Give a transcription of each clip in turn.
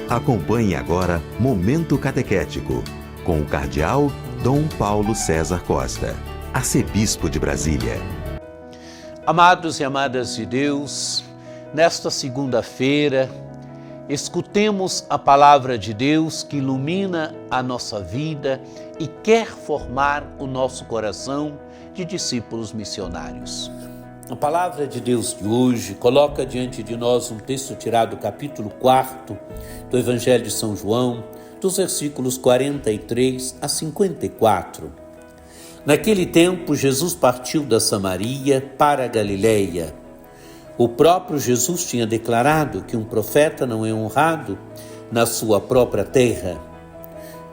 Acompanhe agora Momento Catequético, com o Cardeal Dom Paulo César Costa, arcebispo de Brasília. Amados e amadas de Deus, nesta segunda-feira, escutemos a palavra de Deus que ilumina a nossa vida e quer formar o nosso coração de discípulos missionários. A palavra de Deus de hoje coloca diante de nós um texto tirado do capítulo 4 do Evangelho de São João, dos versículos 43 a 54. Naquele tempo, Jesus partiu da Samaria para a Galileia. O próprio Jesus tinha declarado que um profeta não é honrado na sua própria terra.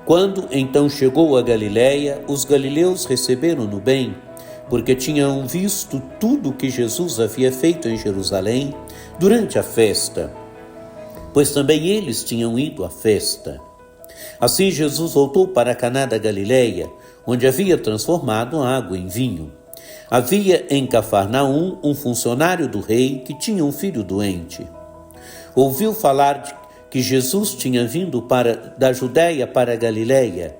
Quando então chegou a Galileia, os galileus receberam-no bem, porque tinham visto tudo o que Jesus havia feito em Jerusalém durante a festa, pois também eles tinham ido à festa. Assim Jesus voltou para Caná da Galileia, onde havia transformado a água em vinho. Havia em Cafarnaum um funcionário do rei que tinha um filho doente. Ouviu falar de que Jesus tinha vindo da Judéia para a Galileia.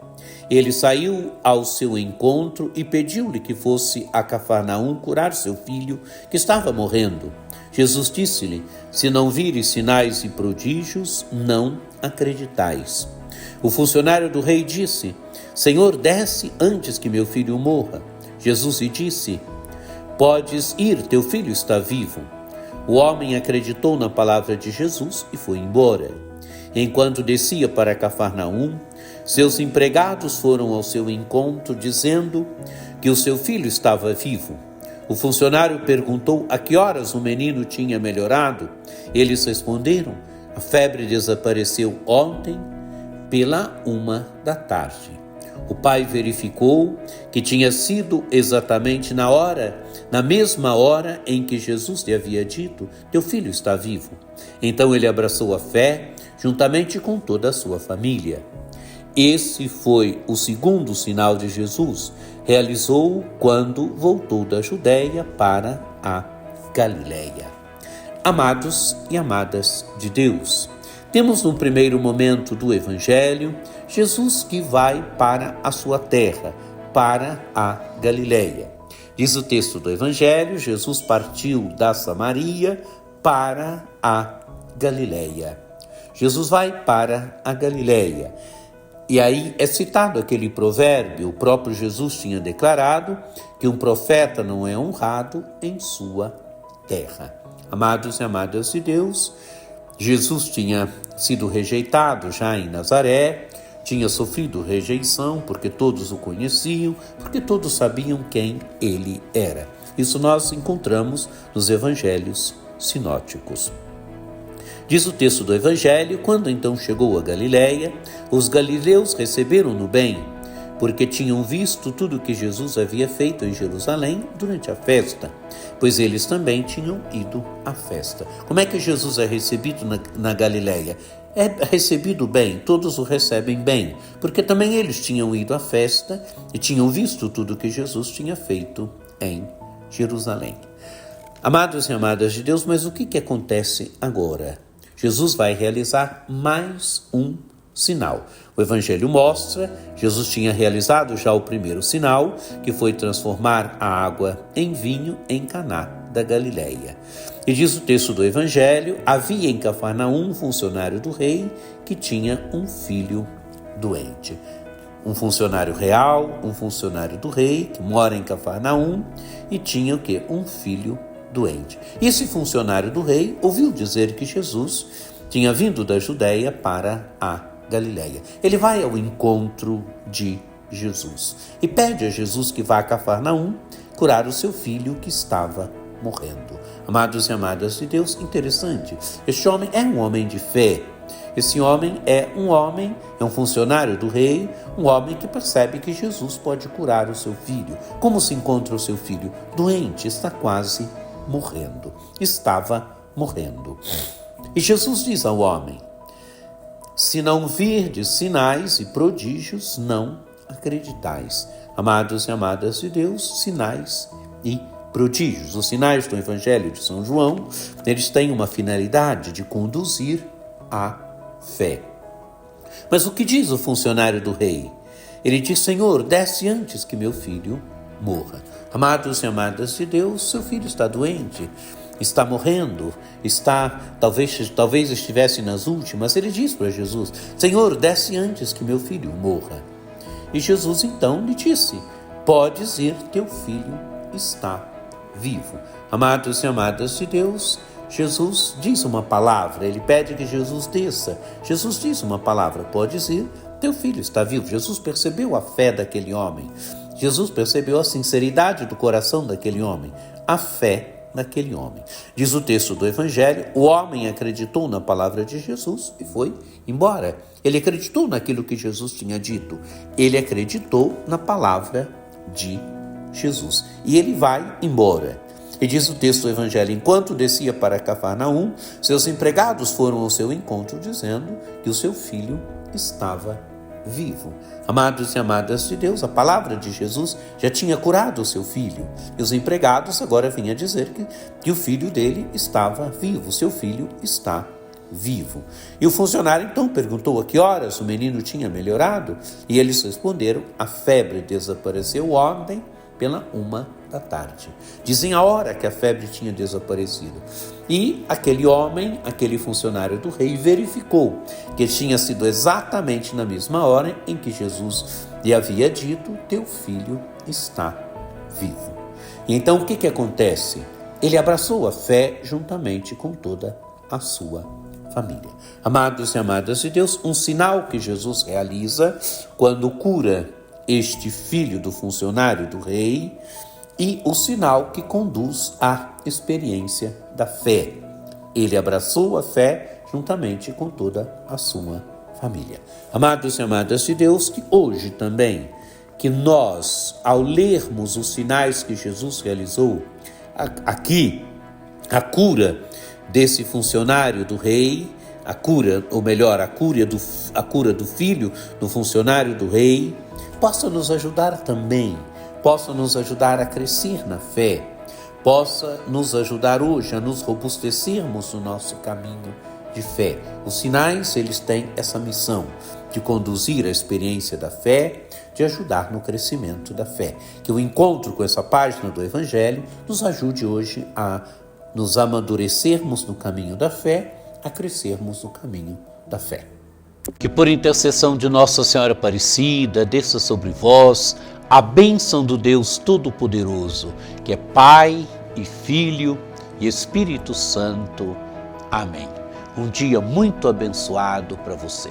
Ele saiu ao seu encontro e pediu-lhe que fosse a Cafarnaum curar seu filho, que estava morrendo. Jesus disse-lhe: se não vires sinais e prodígios, não acreditais. O funcionário do rei disse: Senhor, desce antes que meu filho morra. Jesus lhe disse: podes ir, teu filho está vivo. O homem acreditou na palavra de Jesus e foi embora. Enquanto descia para Cafarnaum, seus empregados foram ao seu encontro, dizendo que o seu filho estava vivo. O funcionário perguntou a que horas o menino tinha melhorado. Eles responderam: a febre desapareceu ontem pela 13h. O pai verificou que tinha sido exatamente na mesma hora em que Jesus lhe havia dito: teu filho está vivo. Então ele abraçou a fé, juntamente com toda a sua família. Esse foi o segundo sinal de Jesus, realizou quando voltou da Judéia para a Galileia. Amados e amadas de Deus, temos no primeiro momento do Evangelho, Jesus que vai para a sua terra, para a Galileia. Diz o texto do Evangelho, Jesus partiu da Samaria para a Galileia. Jesus vai para a Galileia. E aí é citado aquele provérbio, o próprio Jesus tinha declarado que um profeta não é honrado em sua terra. Amados e amadas de Deus, Jesus tinha sido rejeitado já em Nazaré, tinha sofrido rejeição porque todos o conheciam, porque todos sabiam quem ele era. Isso nós encontramos nos evangelhos sinóticos. Diz o texto do Evangelho: quando então chegou a Galileia, os galileus receberam-no bem, porque tinham visto tudo o que Jesus havia feito em Jerusalém durante a festa, pois eles também tinham ido à festa. Como é que Jesus é recebido na Galileia? É recebido bem, todos o recebem bem, porque também eles tinham ido à festa e tinham visto tudo o que Jesus tinha feito em Jerusalém. Amados e amadas de Deus, mas o que acontece agora? Jesus vai realizar mais um sinal. O Evangelho mostra, Jesus tinha realizado já o primeiro sinal, que foi transformar a água em vinho em Caná da Galileia. E diz o texto do Evangelho: havia em Cafarnaum um funcionário do rei que tinha um filho doente. Um funcionário real, um funcionário do rei, que mora em Cafarnaum e tinha o quê? Um filho doente. Esse funcionário do rei ouviu dizer que Jesus tinha vindo da Judéia para a Galileia. Ele vai ao encontro de Jesus e pede a Jesus que vá a Cafarnaum curar o seu filho que estava morrendo. Amados e amadas de Deus, interessante. Este homem é um homem de fé. Esse homem é um funcionário do rei, um homem que percebe que Jesus pode curar o seu filho. Como se encontra o seu filho? Doente, está quase morrendo. Estava morrendo. E Jesus diz ao homem: se não virdes sinais e prodígios, não acreditais. Amados e amadas de Deus, sinais e prodígios. Os sinais do Evangelho de São João, eles têm uma finalidade de conduzir a fé. Mas o que diz o funcionário do rei? Ele diz: Senhor, desce antes que meu filho morra. Amados e amadas de Deus, seu filho está doente, está morrendo, talvez estivesse nas últimas. Ele diz para Jesus: Senhor, desce antes que meu filho morra. E Jesus então lhe disse: podes ir, teu filho está vivo. Amados e amadas de Deus, Jesus diz uma palavra, ele pede que Jesus desça. Jesus diz uma palavra: podes ir, teu filho está vivo. Jesus percebeu a fé daquele homem. Jesus percebeu a sinceridade do coração daquele homem, a fé daquele homem. Diz o texto do Evangelho: o homem acreditou na palavra de Jesus e foi embora. Ele acreditou naquilo que Jesus tinha dito. Ele acreditou na palavra de Jesus. E ele vai embora. E diz o texto do Evangelho: enquanto descia para Cafarnaum, seus empregados foram ao seu encontro dizendo que o seu filho estava vivo. Amados e amadas de Deus, a palavra de Jesus já tinha curado o seu filho. E os empregados agora vinham dizer que o filho dele estava vivo, seu filho está vivo. E o funcionário então perguntou a que horas o menino tinha melhorado, e eles responderam: a febre desapareceu ontem pela 1h. Dizem a hora que a febre tinha desaparecido. E aquele homem, aquele funcionário do rei, verificou que tinha sido exatamente na mesma hora em que Jesus lhe havia dito: teu filho está vivo. E então o que acontece? Ele abraçou a fé juntamente com toda a sua família. Amados e amadas de Deus, um sinal que Jesus realiza quando cura este filho do funcionário do rei, e o sinal que conduz à experiência da fé. Ele abraçou a fé juntamente com toda a sua família. Amados e amadas de Deus, que hoje também, que nós, ao lermos os sinais que Jesus realizou, aqui, a cura desse funcionário do rei, a cura do filho do funcionário do rei, possa nos ajudar também, possa nos ajudar a crescer na fé, possa nos ajudar hoje a nos robustecermos no nosso caminho de fé. Os sinais, eles têm essa missão de conduzir a experiência da fé, de ajudar no crescimento da fé. Que o encontro com essa página do Evangelho nos ajude hoje a nos amadurecermos no caminho da fé, a crescermos no caminho da fé. Que por intercessão de Nossa Senhora Aparecida, desça sobre vós a bênção do Deus Todo-Poderoso, que é Pai e Filho e Espírito Santo. Amém. Um dia muito abençoado para você.